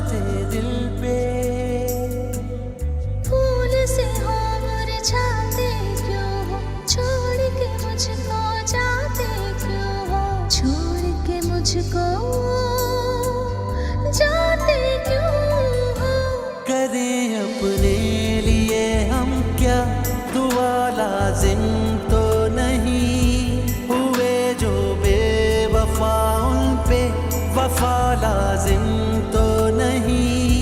दे दिल पे। फूल से हो मुरझाते क्यों हो, छोड़ के मुझको जाते क्यों हो, छोड़ के मुझको जाते क्यों हो। करें अपने लिए हम क्या दुआ लाजिम तो नहीं, हुए जो बेवफा उन पे वफा लाजिम तो नहीं,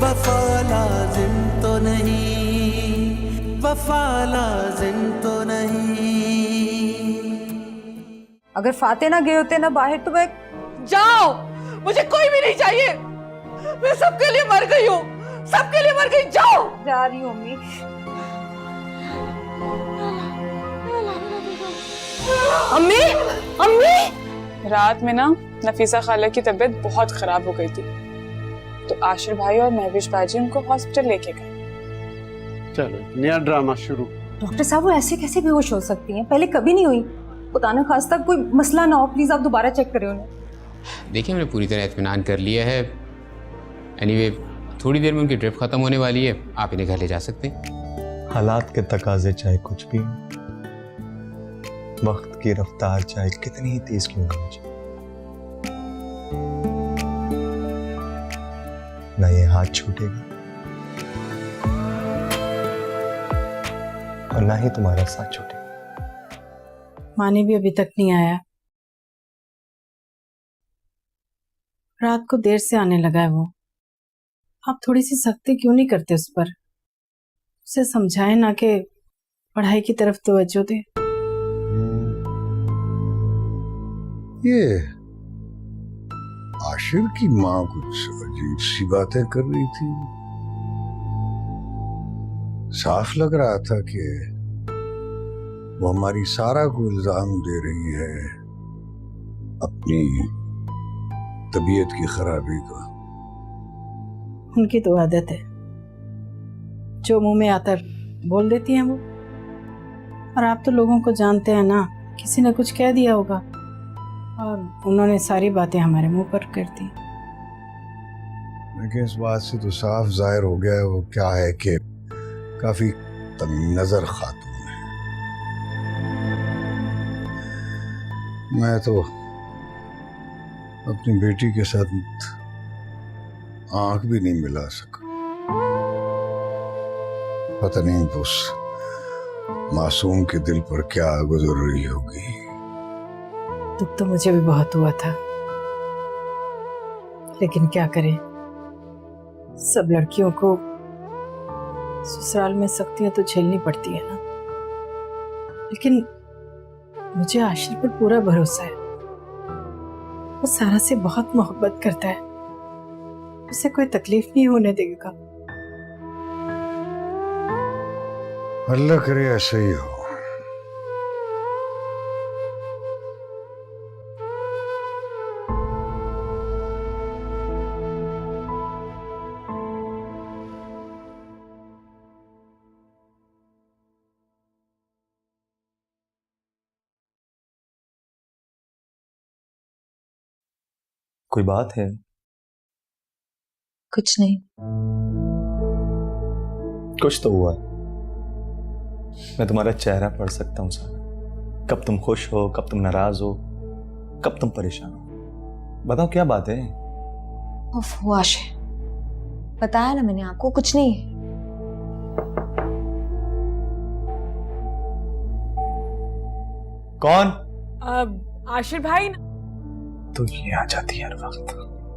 वफा लाजिम तो नहीं, वफा लाजिम तो नहीं। अगर फाते ना गए होते ना बाहर तो मैं जाओ, मुझे कोई भी नहीं चाहिए, मैं सबके लिए मर गई हूँ, सबके लिए मर गई। जाओ। जा रही हूँ अम्मी। अम्मी, अम्मी। रात में ना नफीसा खाला की तबीयत बहुत खराब हो गई थी, तो आशिर भाई और महविश बाजी उनको हॉस्पिटल लेके गए। चलो नया ड्रामा शुरू। डॉक्टर साहब वो ऐसे कैसे बेहोश हो सकती हैं, पहले कभी नहीं हुई। खुदा न खास्ता कोई मसला ना हो, प्लीज आप दोबारा चेक करें उन्हें। देखिए हमने पूरी तरह इत्मीनान कर लिया है। एनीवे थोड़ी देर में उनकी ड्रिप खत्म होने वाली है, आप इन्हें घर ले जा सकते हैं। हालात के तकाजे चाहे कुछ भी, वक्त की रफ्तार चाहे कितनी ही तेज क्यों ना हो जाए, ना ये हाथ छूटेगा और ना ही तुम्हारा साथ छूटेगा। मानी भी अभी तक नहीं आया, रात को देर से आने लगा है वो। आप थोड़ी सी सख्ती क्यों नहीं करते उस पर, उसे समझाएं ना कि पढ़ाई की तरफ तवज्जो दे। ये आशिर की माँ कुछ अजीब सी बातें कर रही थी। साफ लग रहा था कि वो हमारी सारा को इल्जाम दे रही है अपनी तबीयत की खराबी का। उनकी तो आदत है, जो मुंह में आता बोल देती हैं वो। और आप तो लोगों को जानते हैं ना, किसी ने कुछ कह दिया होगा और उन्होंने सारी बातें हमारे मुंह पर कर दी। लेकिन इस बात से तो साफ जाहिर हो गया है वो क्या है कि काफी तमीम नजर खातून है। मैं तो अपनी बेटी के साथ आंख भी नहीं मिला सका। पता नहीं उस मासूम के दिल पर क्या गुजर रही होगी। दुख तो मुझे भी बहुत हुआ था, लेकिन क्या करें, सब लड़कियों को ससुराल में सख्तियां तो झेलनी पड़ती है ना। लेकिन मुझे आशिर पर पूरा भरोसा है, वो सारा से बहुत मोहब्बत करता है, उसे कोई तकलीफ नहीं होने देगा। अल्लाह करे ऐसा ही हो। कोई बात है? कुछ नहीं। कुछ तो हुआ है, मैं तुम्हारा चेहरा पढ़ सकता हूँ सारा। कब तुम खुश हो, कब तुम नाराज हो, कब तुम परेशान हो। बताओ क्या बात है? उफ आशिर, बताया ना मैंने आपको, कुछ नहीं। कौन? आशिर भाई। तो ये आ जाती है हर वक्त।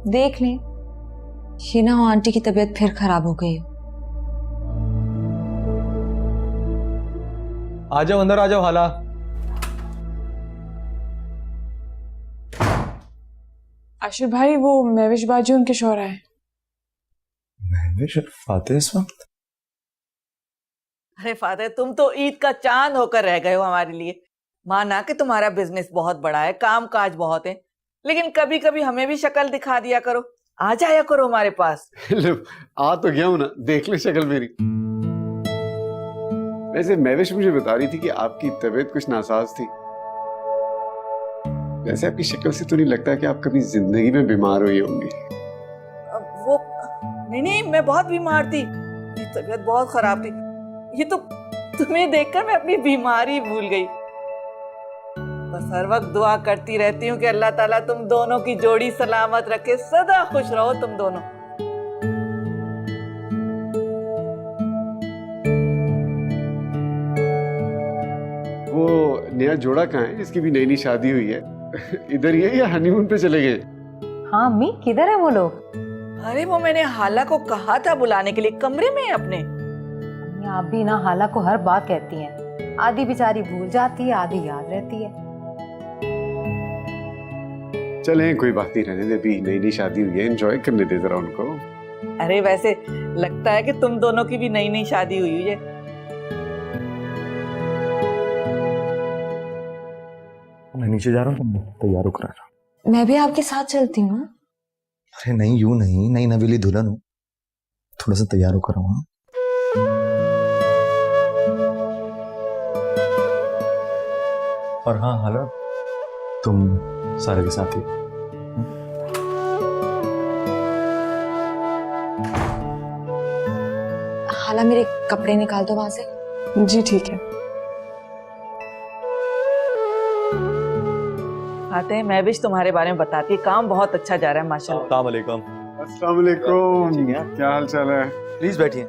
देख लें, शीना और आंटी की तबीयत फिर खराब हो गई। आ जाओ अंदर, आ जाओ हाला। आशिर भाई, वो महविश बाजी उनके शौहर आए। महविश और फाते इस वक्त? अरे फादर, तुम तो ईद का चांद होकर रह गए हो हमारे लिए। माना कि तुम्हारा बिजनेस बहुत बड़ा है, काम काज बहुत है, लेकिन कभी कभी हमें भी शक्ल दिखा दिया करो, आ जाया करो हमारे पास। आ तो गया हूं ना, देख ले शक्ल मेरी। वैसे महविश मुझे बता रही थी कि आपकी तबीयत कुछ नासाज थी। वैसे आपकी शक्ल से तो नहीं लगता कि आप कभी जिंदगी में बीमार हुई होंगी। वो नहीं नहीं, मैं बहुत बीमार थी, मेरी तबीयत बहुत खराब थी। ये तो तुम्हें देखकर मैं अपनी बीमारी भूल गई। बस हर वक्त दुआ करती रहती हूँ कि अल्लाह ताला तुम दोनों की जोड़ी सलामत रखे, सदा खुश रहो तुम दोनों। वो नया जोड़ा कहाँ है जिसकी भी नई नई शादी हुई है? इधर ही है या हनीमून पे चले गए? हाँ अम्मी, किधर है वो लोग? अरे वो मैंने हाला को कहा था बुलाने के लिए, कमरे में है अपने। अम्मी, आप भी ना हाला को हर बात कहती हैं। आधी बेचारी भूल जाती है, आधी याद रहती है। चले कोई बात नहीं, रहने दे, अभी नई नई शादी हुई है, एंजॉय करने दे जरा उनको। अरे वैसे लगता है कि तुम दोनों की भी नई नई शादी हुई है। मैं नीचे जा रहा हूँ, तैयार होकर आ रहा हूँ। मैं भी आपके साथ चलती हूँ। अरे नहीं, यूं नहीं, नई नवेली दुल्हन हूँ, थोड़ा सा तैयार होकर आऊँ। और हाँ हाला, तुम सारे के साथ ही। हाला मेरे कपड़े निकाल दो वहां से। जी ठीक है। आते हैं, मैं भी तुम्हारे बारे में बताती है, काम बहुत अच्छा जा रहा है माशाल्लाह। अस्सलाम वालेकुम। अस्सलाम वालेकुम, क्या हाल चाल है? प्लीज बैठिए।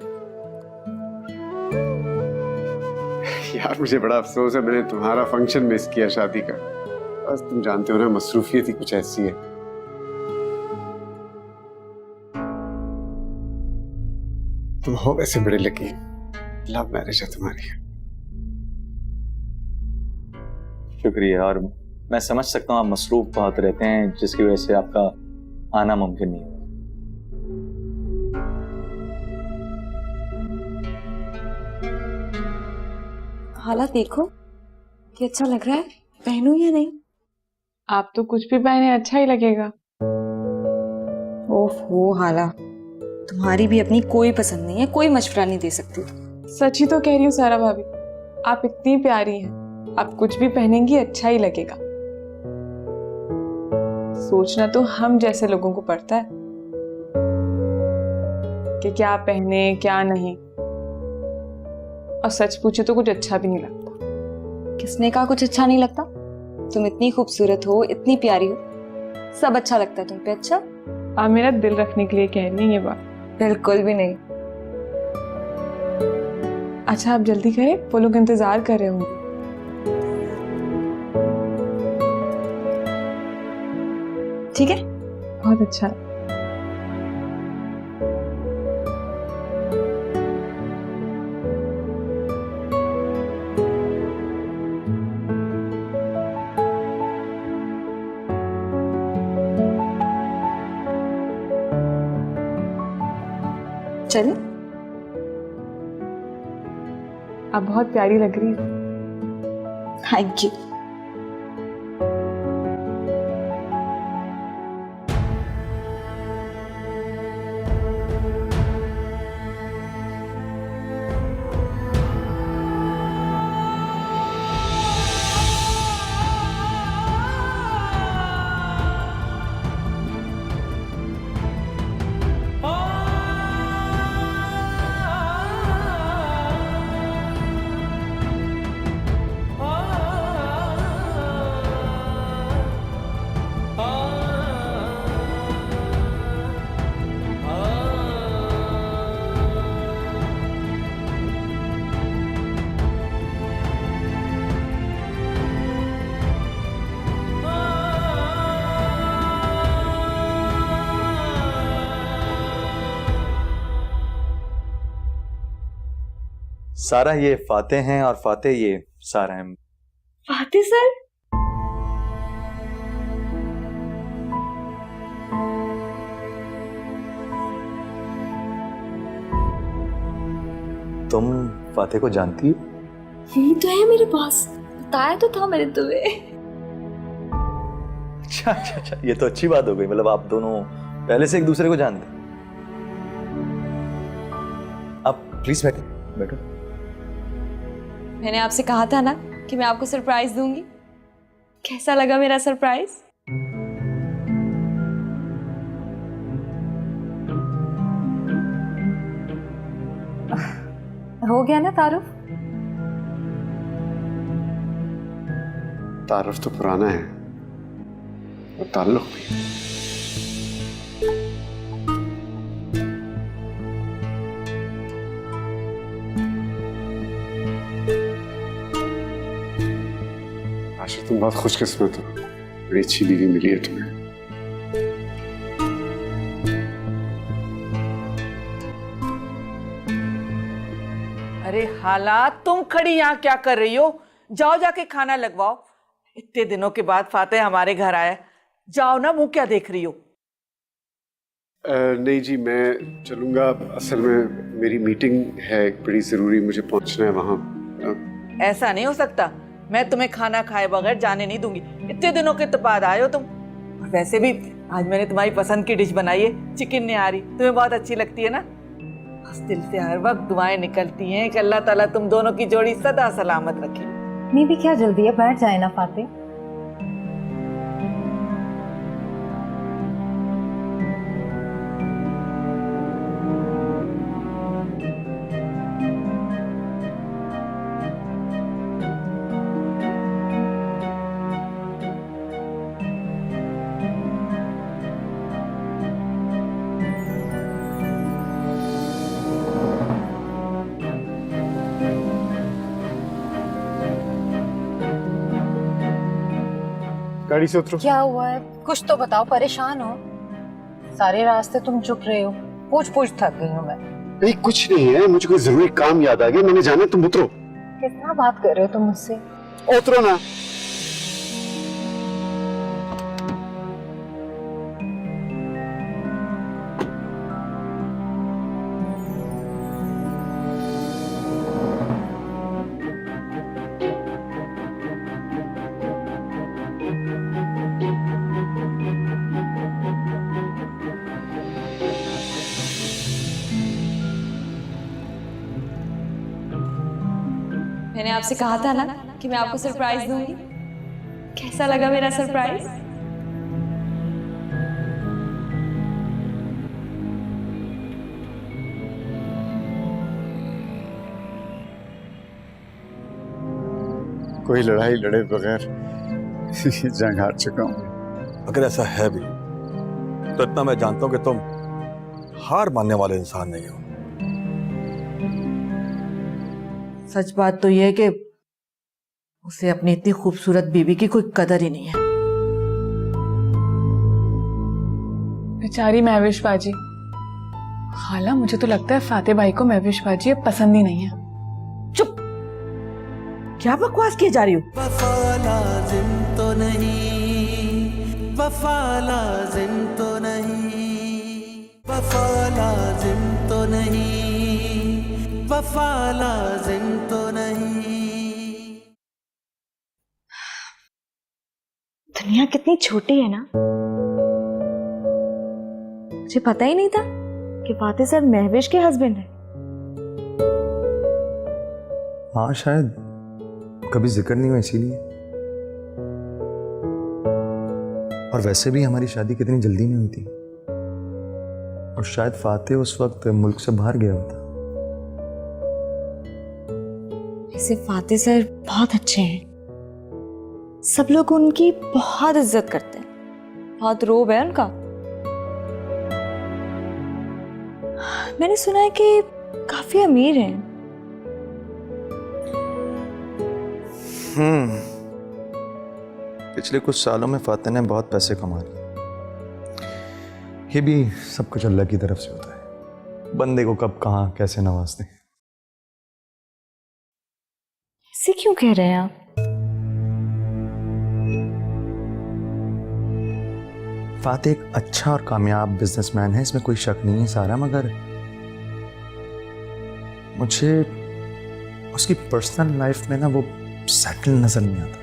यार मुझे बड़ा अफसोस है, मैंने तुम्हारा फंक्शन मिस किया शादी का। बस तुम जानते हो ना, मसरूफियत ही कुछ ऐसी है। तुम हो वैसे बड़े लकी, लव मैरिज है तुम्हारी। शुक्रिया। और मैं समझ सकता हूँ आप मसरूफ बहुत रहते हैं, जिसकी वजह से आपका आना मुमकिन नहीं है। हाला देखो, ये अच्छा लग रहा है, पहनूं या नहीं? आप तो कुछ भी पहने अच्छा ही लगेगा। ओहो हाला, तुम्हारी भी अपनी कोई पसंद नहीं है, कोई मशवरा नहीं दे सकती। सच ही तो कह रही हूँ सारा भाभी, आप इतनी प्यारी हैं, आप कुछ भी पहनेंगी अच्छा ही लगेगा। सोचना तो हम जैसे लोगों को पड़ता है कि क्या पहने क्या नहीं, और सच पूछे तो कुछ अच्छा भी नहीं लगता। किसने कहा कुछ अच्छा नहीं लगता? तुम इतनी खूबसूरत हो, इतनी प्यारी हो, सब अच्छा लगता है तुम पे। अच्छा, आप मेरा दिल रखने के लिए कह रही हैं ये बात? बिल्कुल भी नहीं। अच्छा आप जल्दी करें, वो लोग इंतजार कर रहे होंगे। ठीक है, बहुत अच्छा। चलिए। आप बहुत प्यारी लग रही है। Thank you. सारा ये फातेह हैं और फातेह ये सारा हैं। फातिह सर, तुम फातेह को जानती हो? यही तो है मेरे पास, बताया तो था मैंने तुम्हें। अच्छा अच्छा अच्छा, ये तो अच्छी बात हो गई, मतलब आप दोनों पहले से एक दूसरे को जानते। आप प्लीज बैठो बैठो। मैंने आपसे कहा था ना कि मैं आपको सरप्राइज दूंगी। कैसा लगा मेरा सरप्राइज? हो गया ना तारुफ? तारुफ तो पुराना है और ताल्लुक भी। आशिर, तुम बहुत खुशकिस्मत हो, बड़ी अच्छी बीवी मिली है तुम्हें। अरे हालात, तुम खड़ी यहाँ क्या कर रही हो? जाओ जाके खाना लगवाओ। इतने दिनों के बाद फातेह हमारे घर आया, जाओ ना, मुंह क्या देख रही हो? नहीं जी, मैं चलूंगा। असल में मेरी मीटिंग है एक बड़ी ज़रूरी, मुझे पहुंचना है वहाँ। ऐसा नहीं हो सकता, मैं तुम्हें खाना खाए बगैर जाने नहीं दूंगी। इतने दिनों के तो बाद आए हो तुम। और वैसे भी आज मैंने तुम्हारी पसंद की डिश बनाई है, चिकन निहारी। तुम्हें बहुत अच्छी लगती है ना? बस दिल से हर वक्त दुआएं निकलती हैं कि अल्लाह ताला तुम दोनों की जोड़ी सदा सलामत रखे। नहीं भी क्या जल्दी है, बैठ जाए ना फातेह। गाड़ी से उतरो। क्या हुआ है? कुछ तो बताओ, परेशान हो? सारे रास्ते तुम चुप रहे हो, पूछ पूछ थक गई हूँ मैं। नहीं कुछ नहीं है, मुझे कोई जरूरी काम याद आ गया, मैंने जाना। तुम उतरो। कितना बात कर रहे हो तुम मुझसे? उतरो ना। मैंने आपसे कहा था ना कि मैं आपको सरप्राइज दूंगी। कैसा लगा मेरा सरप्राइज? कोई लड़ाई लड़े बगैर जंग हार चुका हूं। अगर ऐसा है भी तो इतना मैं जानता हूं कि तुम हार मानने वाले इंसान नहीं हो। सच बात तो यह है कि उसे अपनी इतनी खूबसूरत बीवी की कोई कदर ही नहीं है। बेचारी महविश बाजी। खाला, मुझे तो लगता है फातेह भाई को महविश बाजी अब पसंद ही नहीं है। चुप, क्या बकवास किए जा रही हो? वफा लाजिम तो नहीं, वफा लाजिम तो नहीं, वफा लाजिम तो नहीं, वफा लाजिम तो नहीं। दुनिया कितनी छोटी है ना। मुझे पता ही नहीं था कि फातेह सर महविश के हस्बैंड है। हाँ, शायद कभी जिक्र नहीं हुआ इसीलिए। और वैसे भी हमारी शादी कितनी जल्दी में हुई थी, और शायद फातेह उस वक्त मुल्क से बाहर गया होता। वैसे फातेह सर बहुत अच्छे हैं, सब लोग उनकी बहुत इज्जत करते हैं, बहुत रोब है उनका। मैंने सुना है कि काफी अमीर हैं। पिछले कुछ सालों में फातेह ने बहुत पैसे कमा लिए। ये भी सब कुछ अल्लाह की तरफ से होता है, बंदे को कब कहाँ कैसे नवाजते हैं। ऐसे क्यों कह रहे हैं आप? फातेह एक अच्छा और कामयाब बिजनेसमैन है, इसमें कोई शक नहीं है सारा, मगर मुझे उसकी पर्सनल लाइफ में ना वो सेटल नजर नहीं आता।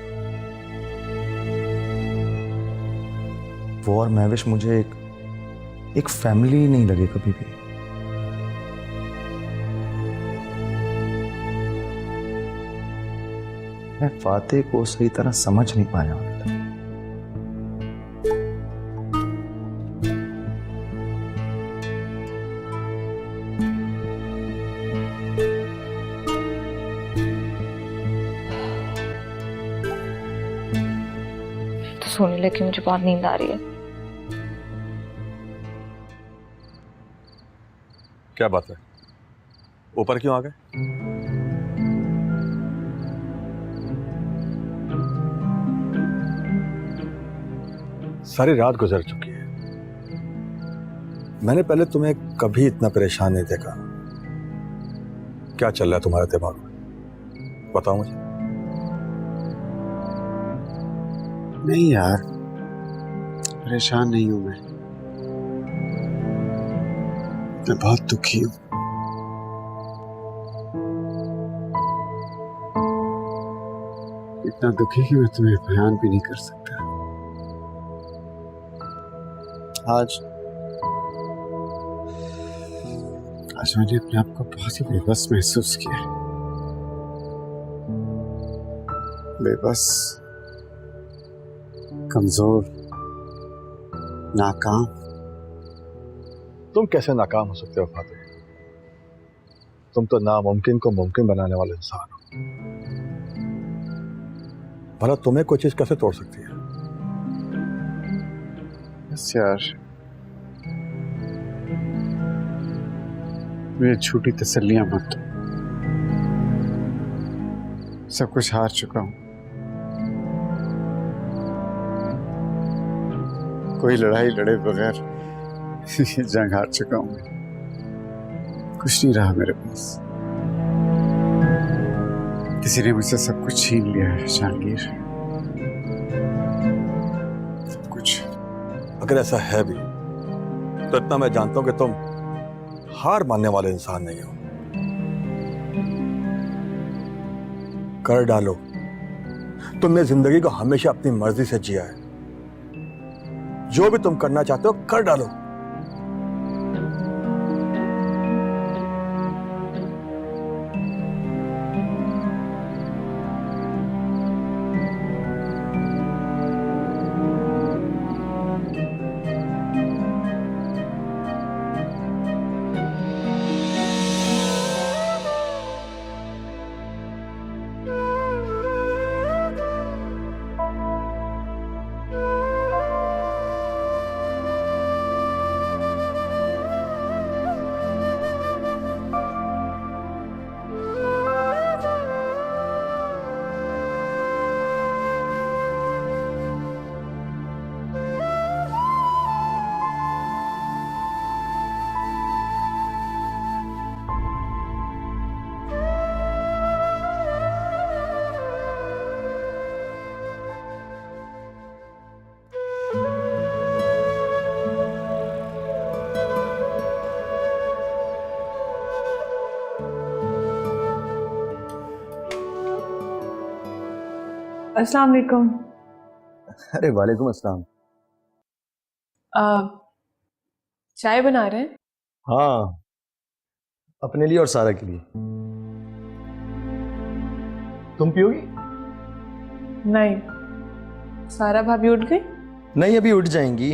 वो और महविश मुझे एक फैमिली नहीं लगे कभी भी। मैं फातेह को सही तरह समझ नहीं पाया हूं। सोने लगी, मुझे बहुत नींद आ रही है। क्या बात है, ऊपर क्यों आ गए? सारी रात गुजर चुकी है, मैंने पहले तुम्हें कभी इतना परेशान नहीं देखा। क्या चल रहा है तुम्हारे दिमाग में, बताओ मुझे। नहीं यार, परेशान नहीं हूं मैं बहुत दुखी हूं। इतना दुखी कि मैं तुम्हें बयान भी नहीं कर सकता। आज मैंने अपने आप को बहुत ही बेबस महसूस किया है। बेबस, कमजोर, नाकाम। तुम कैसे नाकाम हो सकते हो फातिह? तुम तो नामुमकिन को मुमकिन बनाने वाले इंसान हो। भला तुम्हें कोई चीज कैसे तोड़ सकती है? बस यार, मुझे झूठी तसल्लियां मत दो। सब कुछ हार चुका हूं। कोई लड़ाई लड़े बगैर जंग हार चुका हूं मैं। कुछ नहीं रहा मेरे पास। किसी ने मुझसे सब कुछ छीन लिया है जहांगीर, सब कुछ। अगर ऐसा है भी तो इतना मैं जानता हूं कि तुम हार मानने वाले इंसान नहीं हो। कर डालो, तुमने जिंदगी को हमेशा अपनी मर्जी से जिया है। जो भी तुम करना चाहते हो कर डालो। अस्सलाम वालेकुम। अरे वालेकुम अस्सलाम। चाय बना रहे हैं? हाँ, अपने लिए और सारा के लिए। तुम पियोगी? नहीं, सारा भाभी उठ गई? नहीं, अभी उठ जाएंगी।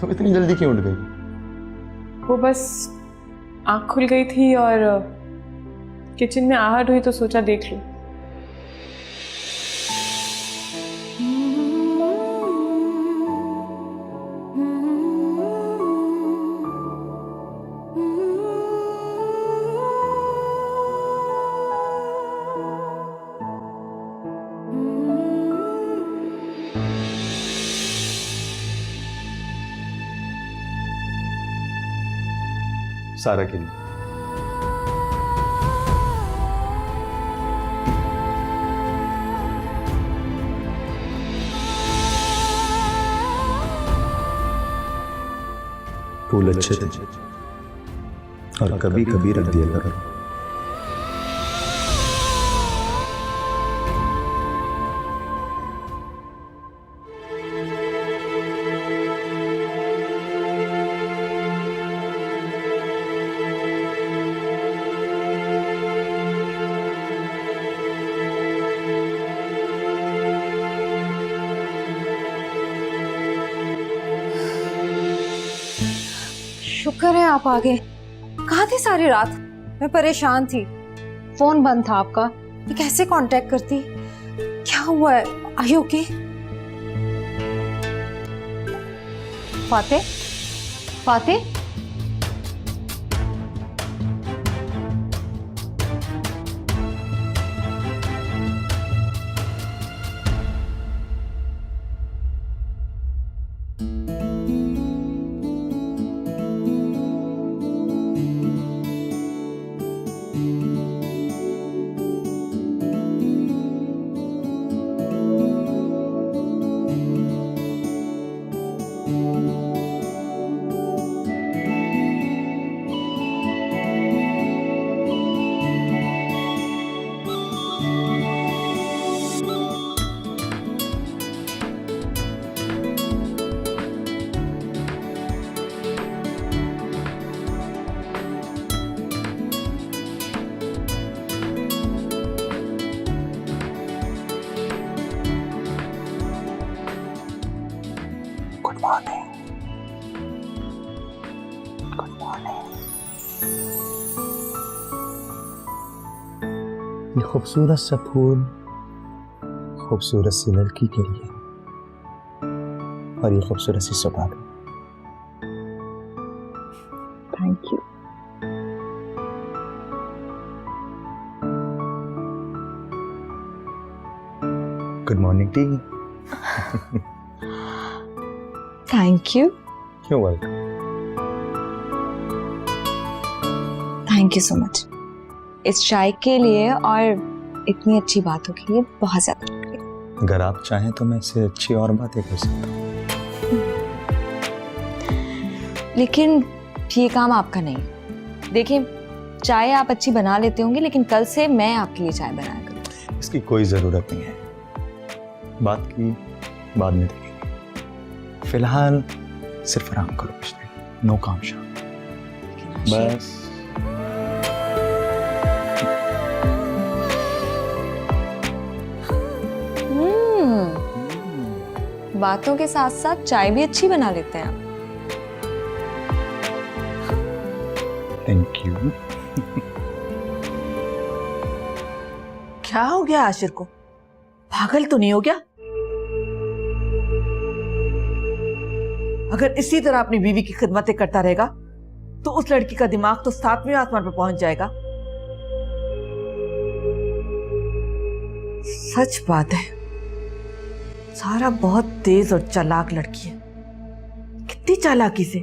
तुम इतनी जल्दी क्यों उठ गई? वो बस आँख खुल गई थी और किचन में आहट हुई तो सोचा देख लूं। सारा के लिए। फूल अच्छे थे और कभी कभी रख दिया करो। शुक्र है आप आ गए। कहाँ थी सारी रात? मैं परेशान थी, फोन बंद था आपका। मैं कैसे कांटेक्ट करती? क्या हुआ है? Are you okay? फाते? फाते? Good morning. Good morning. ये खूबसूरत सा फूल खूबसूरत सी लड़की के लिए और ये खूबसूरत सी सुबह। Thank you. Good morning tea. Thank you. You're welcome. Thank you so much इस चाय के लिए और इतनी अच्छी बातों के लिए बहुत ज्यादा शुक्रिया। अगर आप चाहें तो मैं इससे अच्छी और बातें कर सकता हूँ। लेकिन ये काम आपका नहीं। देखिए, चाय आप अच्छी बना लेते होंगे, लेकिन कल से मैं आपके लिए चाय बनाया करूँगी। इसकी कोई जरूरत नहीं है, बात की बाद में देखेंगे। फिलहाल सिर्फ आराम करो, कुछ नहीं, नो काम शाम। बस बातों के साथ साथ चाय भी अच्छी बना लेते हैं आप। Thank you. क्या हो गया आशिर को? पागल तो नहीं हो गया? अगर इसी तरह अपनी बीवी की खिदमतें करता रहेगा तो उस लड़की का दिमाग तो 7वें आसमान पर पहुंच जाएगा। सच बात है, सारा बहुत तेज और चालाक लड़की है। कितनी चालाकी से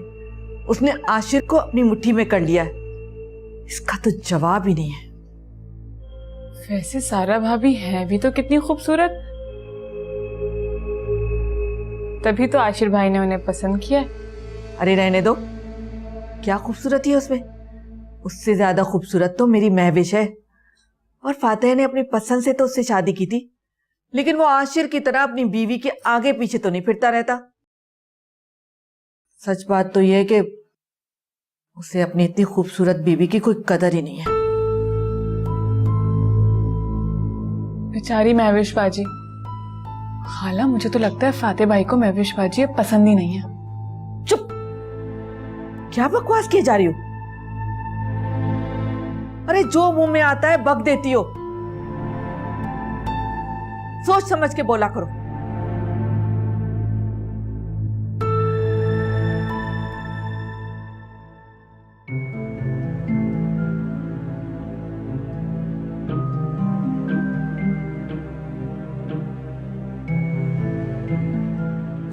उसने आशिर को अपनी मुट्ठी में कर लिया है, इसका तो जवाब ही नहीं है। वैसे सारा भाभी है भी तो कितनी खूबसूरत, तभी तो आशिर भाई ने उन्हें पसंद किया। अरे रहने दो, क्या खूबसूरती है उसमें? उससे ज्यादा खूबसूरत तो मेरी महविश है। और फातेह ने अपनी पसंद से तो उससे शादी की थी, लेकिन वो आशिर की तरह अपनी बीवी के आगे पीछे तो नहीं फिरता रहता। सच बात तो यह है कि उसे अपनी इतनी खूबसूरत बीवी की कोई कदर ही नहीं है। बेचारी महविश बाजी। खाला, मुझे तो लगता है फातेह भाई को महविश बाजी अब पसंद ही नहीं है। चुप, क्या बकवास किए जा रही हो? अरे जो मुंह में आता है बक देती हो। सोच समझ के बोला करो।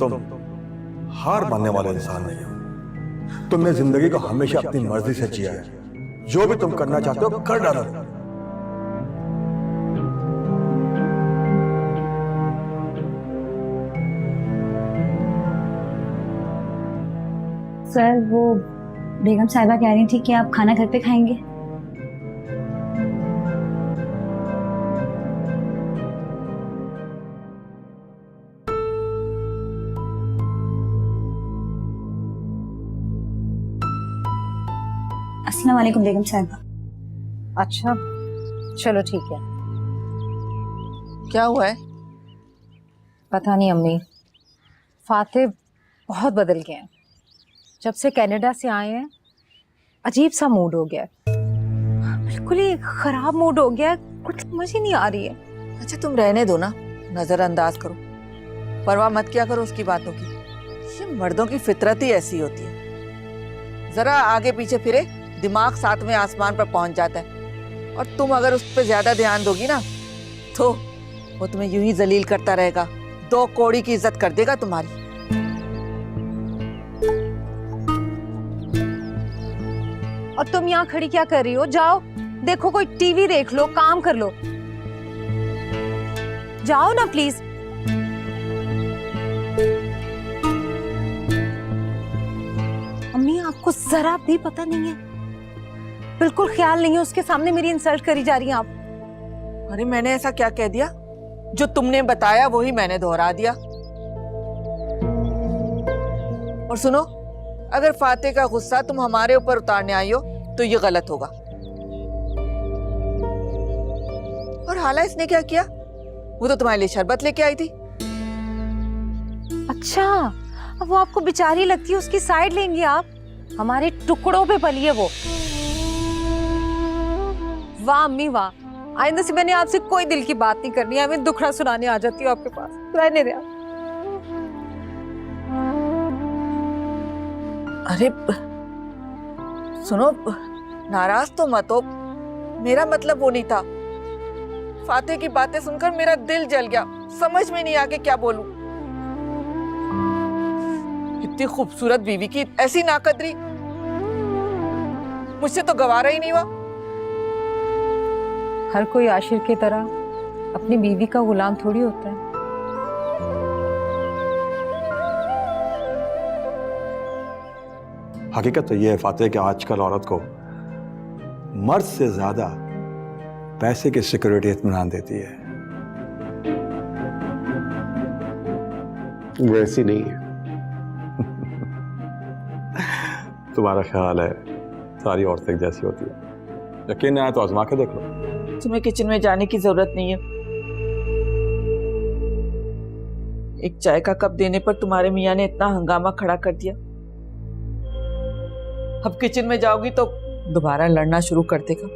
तुम हार मानने वाले इंसान नहीं हो। तुमने जिंदगी को हमेशा अपनी मर्जी से जिया है। जो भी तुम करना चाहते हो कर डालो। सर, वो बेगम साहिबा कह रही थी कि आप खाना घर पे खाएंगे। अस्सलाम वालेकुम बेगम साहिबा। अच्छा, चलो ठीक है। क्या हुआ है? पता नहीं अम्मी, फातेह बहुत बदल गए हैं। जब से कनाडा से आए हैं अजीब सा मूड हो गया है, बिल्कुल ही खराब मूड हो गया है, कुछ समझ ही नहीं आ रही है। अच्छा तुम रहने दो ना, नजरअंदाज करो, परवाह मत किया करो उसकी बातों की। ये मर्दों की फितरत ही ऐसी होती है, जरा आगे पीछे फिरे दिमाग सातवें आसमान पर पहुंच जाता है। और तुम अगर उस पर ज्यादा ध्यान दोगी ना तो वो तुम्हें यूं ही जलील करता रहेगा, 2 कौड़ी की इज्जत कर देगा तुम्हारी। और तुम यहाँ खड़ी क्या कर रही हो? जाओ देखो, कोई टीवी देख लो, काम कर लो। जाओ ना प्लीज। अम्मी आपको जरा भी पता नहीं है, बिल्कुल ख्याल नहीं है, उसके सामने मेरी इंसल्ट करी जा रही हैं आप। अरे मैंने ऐसा क्या कह दिया? जो तुमने बताया वही मैंने दोहरा दिया। और सुनो, अगर फाते का गुस्सा तुम हमारे ऊपर उतारने आई हो तो ये गलत होगा। और हाला इसने क्या किया? वो तो तुम्हारे लिए शरबत लेके आई थी। अच्छा, अब वो आपको बेचारी लगती है, उसकी साइड लेंगी आप? हमारे टुकड़ों पे पली है वो। वाह अम्मी वाह, आइंदा से मैंने आपसे कोई दिल की बात नहीं करनी है, मैं दुखड़ा सुनाने आ जाती हूँ आपके पास। रहने दे आप। अरे सुनो, नाराज तो मत हो, मेरा मतलब वो नहीं था। फाते की बातें सुनकर मेरा दिल जल गया, समझ में नहीं आके क्या बोलूं। इतनी खूबसूरत बीवी की ऐसी नाकदरी मुझसे तो गवारा ही नहीं हुआ। हर कोई आशिर की तरह अपनी बीवी का गुलाम थोड़ी होता है। हकीकत तो ये है फाते कि आजकल औरत को मर्द से ज्यादा पैसे की सिक्योरिटी इत्मीनान देती है। वैसी नहीं है। तुम्हारा ख्याल है सारी औरतें जैसी होती है? यकीन नहीं आया तो आजमा के देख लो। तुम्हें किचन में जाने की जरूरत नहीं है। एक चाय का कप देने पर तुम्हारे मियाँ ने इतना हंगामा खड़ा कर दिया। अब किचन में जाओगी तो दोबारा लड़ना शुरू कर देगा।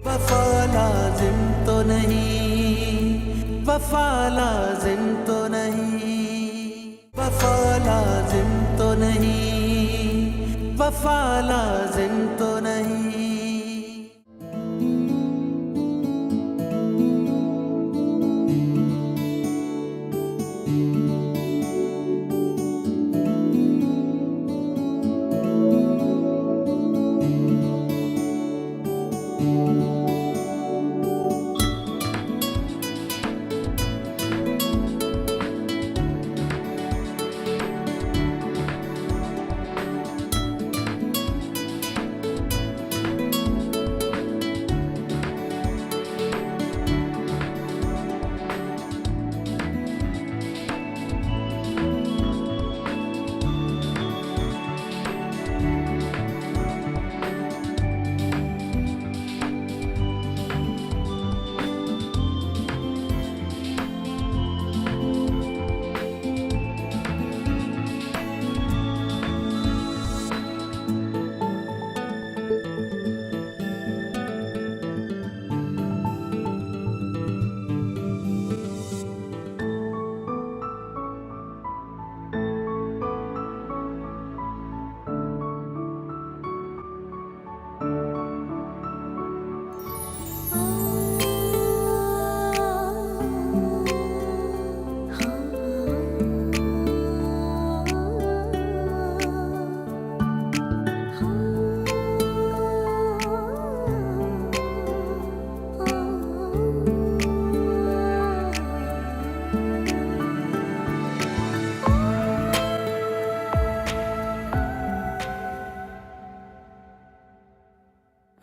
वफा लाजिम तो नहीं, वफा लाजिम तो नहीं, वफा लाजिम तो नहीं, वफा लाजिम तो नहीं।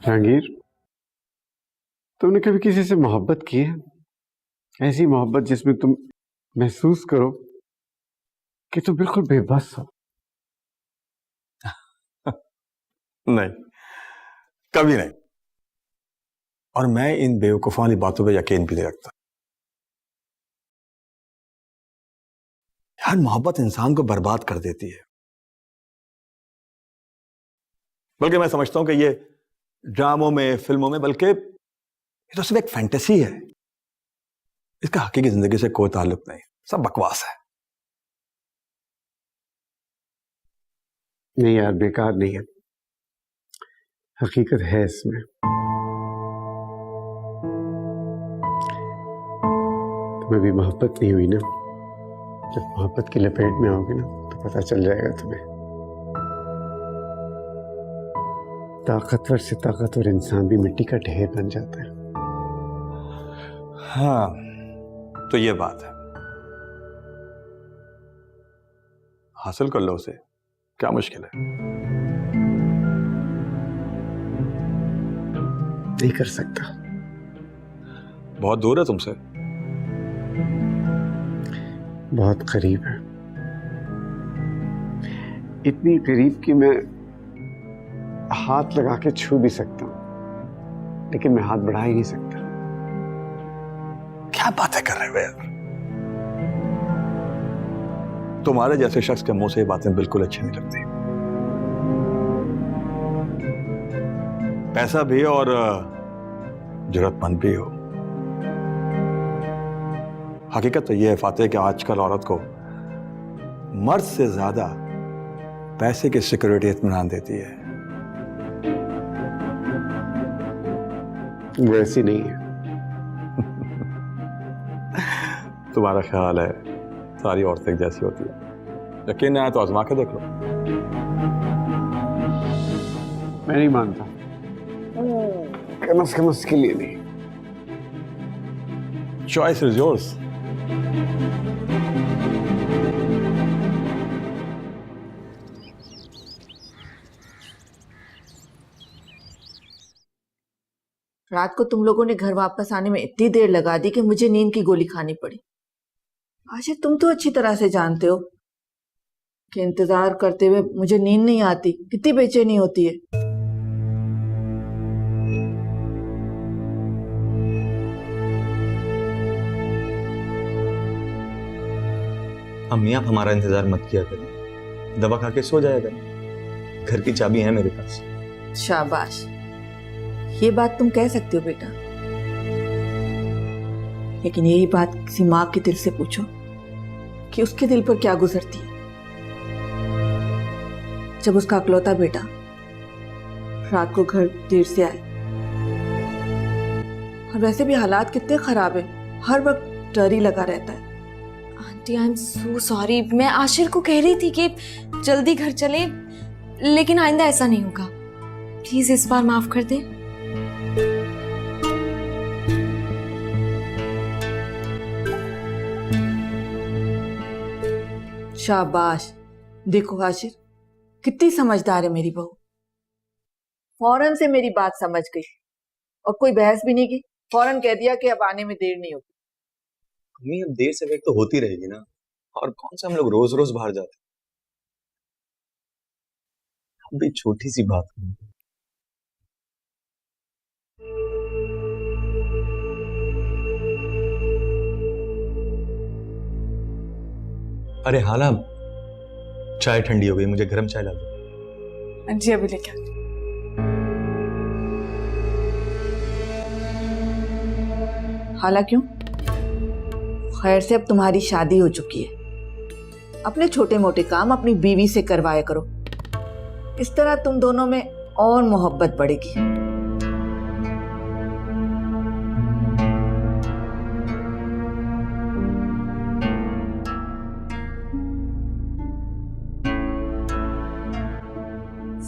जहांगीर, तुमने कभी किसी से मोहब्बत की है? ऐसी मोहब्बत जिसमें तुम महसूस करो कि तुम बिल्कुल बेबस हो? नहीं, कभी नहीं। और मैं इन बेवकूफों वाली बातों पे यकीन भी नहीं रखता। यार, मोहब्बत इंसान को बर्बाद कर देती है। बल्कि मैं समझता हूं कि ये ड्रामों में, फिल्मों में, बल्कि ये तो सिर्फ एक फैंटेसी है। इसका हकीकी जिंदगी से कोई ताल्लुक नहीं, सब बकवास है। नहीं यार, बेकार नहीं है, हकीकत है इसमें। तुम्हें भी मोहब्बत नहीं हुई ना? जब मोहब्बत की लपेट में आओगे ना तो पता चल जाएगा तुम्हें। ताकतवर से ताकतवर इंसान भी मिट्टी का ढेर बन जाता है। हाँ, तो ये बात है, हासिल कर लो उसे, क्या मुश्किल है। नहीं कर सकता, बहुत दूर है तुमसे। बहुत करीब है, इतनी करीब कि मैं हाथ लगा के छू भी सकता हूं, लेकिन मैं हाथ बढ़ा ही नहीं सकता। क्या बातें कर रहे हो यार? तुम्हारे जैसे शख्स के मुंह से ये बातें बिल्कुल अच्छी नहीं लगती। पैसा भी और जरूरतमंद भी हो। हकीकत तो यह है फातिह कि आजकल औरत को मर्द से ज्यादा पैसे की सिक्योरिटी इत्मीनान देती है। वैसी नहीं है। तुम्हारा ख्याल है सारी औरतें जैसी होती है? यकीन नहीं आया तो आजमा के देख लो। मैं नहीं मानता, कम उसके लिए नहीं। Choice is yours. रात को तुम लोगों ने घर वापस आने में इतनी देर लगा दी कि मुझे नींद की गोली खानी पड़ी। आशिर, तुम तो अच्छी तरह से जानते हो कि इंतजार करते हुए मुझे नींद नहीं आती, कितनी बेचैनी होती है। अम्मी, आप हमारा इंतजार मत किया करें, दवा खा के सो जाया करें। घर की चाबी है मेरे पास। शाबाश, ये बात तुम कह सकते हो बेटा, लेकिन यही बात किसी माँ के दिल से पूछो कि उसके दिल पर क्या गुजरती है जब उसका अकलौता बेटा रात को घर देर से आए। और वैसे भी हालात कितने खराब है, हर वक्त डर ही लगा रहता है। Aunty, I am so sorry. मैं आशिर को कह रही थी कि जल्दी घर चले, लेकिन आइंदा ऐसा नहीं होगा। प्लीज इस बार माफ कर दे। शाबाश, देखो आशिर, कितनी समझदार है मेरी बहू। फौरन से मेरी बात समझ गई और कोई बहस भी नहीं की, फौरन कह दिया कि अब आने में देर नहीं होगी। अम्मी, अब देर से वेट तो होती रहेगी ना, और कौन सा हम लोग रोज रोज बाहर जाते हैं। अब भी छोटी सी बात है। अरे हाला, चाय ठंडी हो गई, मुझे गरम चाय ला दो। जी अभी लेके आती। हाला क्यों? खैर से अब तुम्हारी शादी हो चुकी है, अपने छोटे मोटे काम अपनी बीवी से करवाया करो, इस तरह तुम दोनों में और मोहब्बत बढ़ेगी।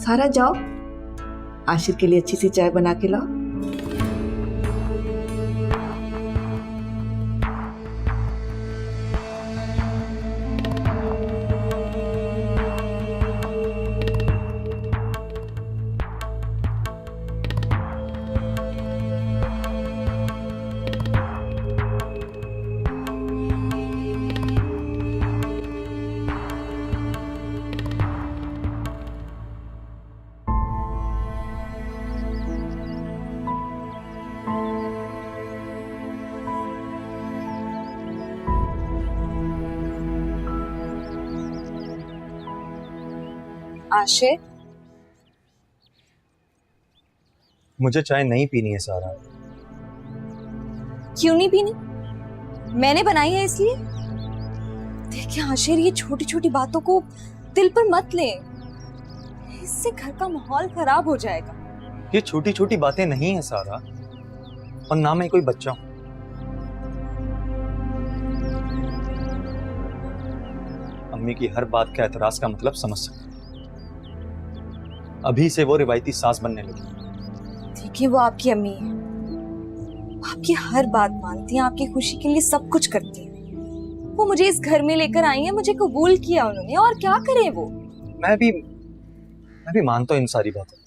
सारा जाओ, आशिर के लिए अच्छी सी चाय बना के लाओ। आशिर, मुझे चाय नहीं पीनी है सारा। क्यों नहीं पीनी? मैंने बनाई है इसलिए। देखिए आशिर, ये छोटी छोटी बातों को दिल पर मत ले, इससे घर का माहौल खराब हो जाएगा। ये छोटी छोटी बातें नहीं है सारा, और ना मैं कोई बच्चा हूं। अम्मी की हर बात का एतराज का मतलब समझ सकता। अभी से वो रिवायती सास बनने लगी। देखिए वो आपकी अम्मी है, आपकी हर बात मानती हैं, आपकी खुशी के लिए सब कुछ करती हैं। वो मुझे इस घर में लेकर आई है, मुझे कबूल किया उन्होंने, और क्या करे वो। मैं भी मानता हूं इन सारी बातों,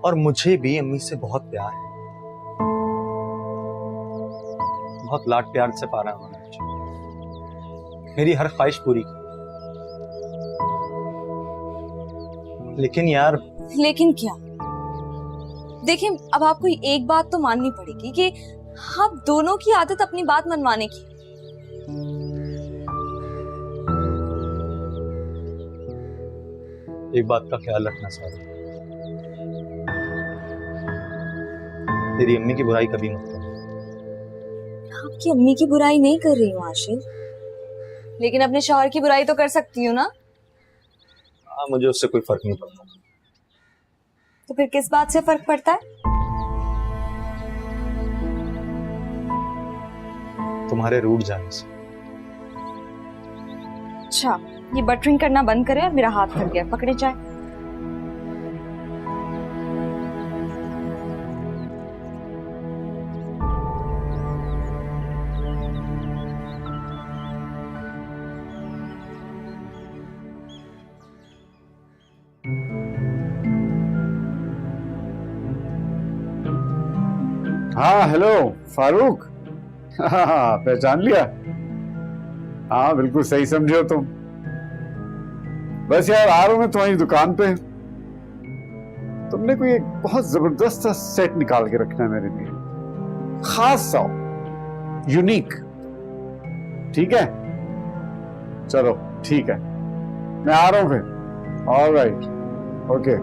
और मुझे भी अम्मी से बहुत प्यार है, बहुत लाड प्यार से पाला उन्होंने मुझे, मेरी हर ख्वाहिश पूरी की। लेकिन यार, लेकिन क्या? देखिए अब आपको एक बात तो माननी पड़ेगी कि आप दोनों की आदत अपनी बात मनवाने की। एक बात का ख्याल रखना सारा, तेरी अम्मी की बुराई कभी मत करना। आपकी अम्मी की बुराई नहीं कर रही हूँ आशिर, लेकिन अपने शौहर की बुराई तो कर सकती हूँ ना। हाँ, मुझे उससे कोई फर्क नहीं पड़ता। तो फिर किस बात से फर्क पड़ता है? तुम्हारे रूठ जाने से। अच्छा, ये बटरिंग करना बंद करें, मेरा हाथ थक गया, पकड़े चाय। हाँ हेलो फारूक। हाँ पहचान लिया? हाँ बिल्कुल सही समझे हो तुम। बस यार आ रहा हूं मैं तुम्हारी दुकान पे। तुमने कोई एक बहुत जबरदस्त सा सेट निकाल के रखना है मेरे लिए, खास सा, यूनिक। ठीक है, चलो ठीक है, मैं आ रहा हूं फिर। Alright, okay.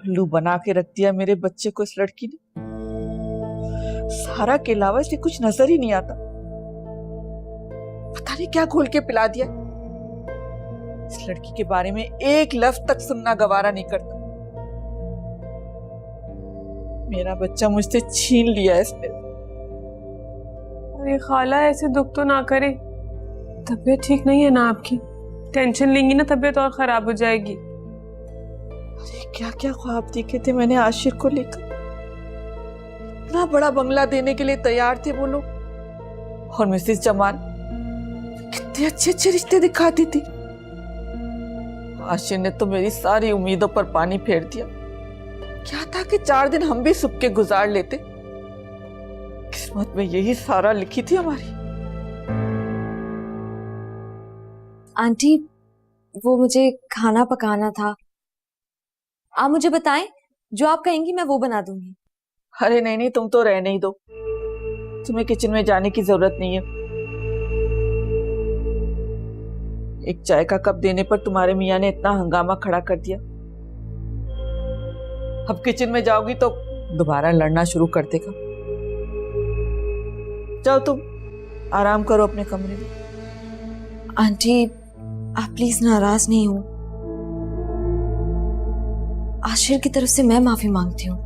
उल्लू बना के रख दिया मेरे बच्चे को इस लड़की ने। सारा के अलावा इसे कुछ नजर ही नहीं आता। पता नहीं क्या घोल के पिला दिया। इस लड़की के बारे में एक लफ्ज तक सुनना गवारा नहीं करता। मेरा बच्चा मुझसे छीन लिया है इसने। अरे खाला ऐसे दुख तो ना करे, तबीयत ठीक नहीं है ना आपकी, टेंशन लेंगी ना तबीयत और खराब हो जाएगी। अरे क्या क्या ख्वाब देखे थे मैंने आशिर को लेकर। इतना बड़ा बंगला देने के लिए तैयार थे वो लोग, और मिसेस जमाल कितने अच्छे अच्छे रिश्ते दिखाती थी। आशिर ने तो मेरी सारी उम्मीदों पर पानी फेर दिया। क्या था कि 4 दिन हम भी सुख के गुजार लेते। किस्मत में यही सारा लिखी थी हमारी। आंटी, वो मुझे खाना पकाना था, आप मुझे बताएं, जो आप कहेंगी मैं वो बना दूंगी। अरे नहीं नहीं, तुम तो रहने ही दो, तुम्हें किचन में जाने की जरूरत नहीं है। एक चाय का कप देने पर तुम्हारे मियाँ ने इतना हंगामा खड़ा कर दिया। अब किचन में जाओगी तो दोबारा लड़ना शुरू कर देगा। जाओ तुम आराम करो अपने कमरे में। आंटी आप प्लीज नाराज नहीं हो, आशिर की तरफ से मैं माफी मांगती हूँ।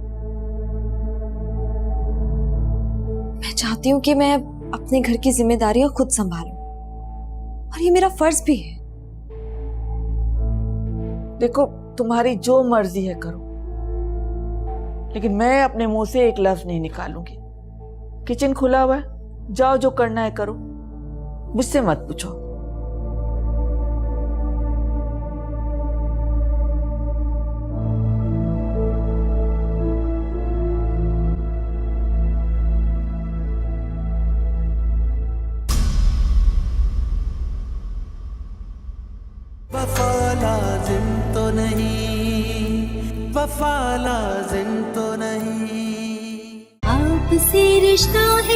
मैं चाहती हूँ कि मैं अपने घर की जिम्मेदारियां खुद संभालूं, और ये मेरा फर्ज भी है। देखो तुम्हारी जो मर्जी है करो, लेकिन मैं अपने मुंह से एक लफ्ज नहीं निकालूंगी। किचन खुला हुआ है, जाओ जो करना है करो, मुझसे मत पूछो। वफा लाजिम तो नहीं, वफा लाजिम तो नहीं। आपसे रिश्ता है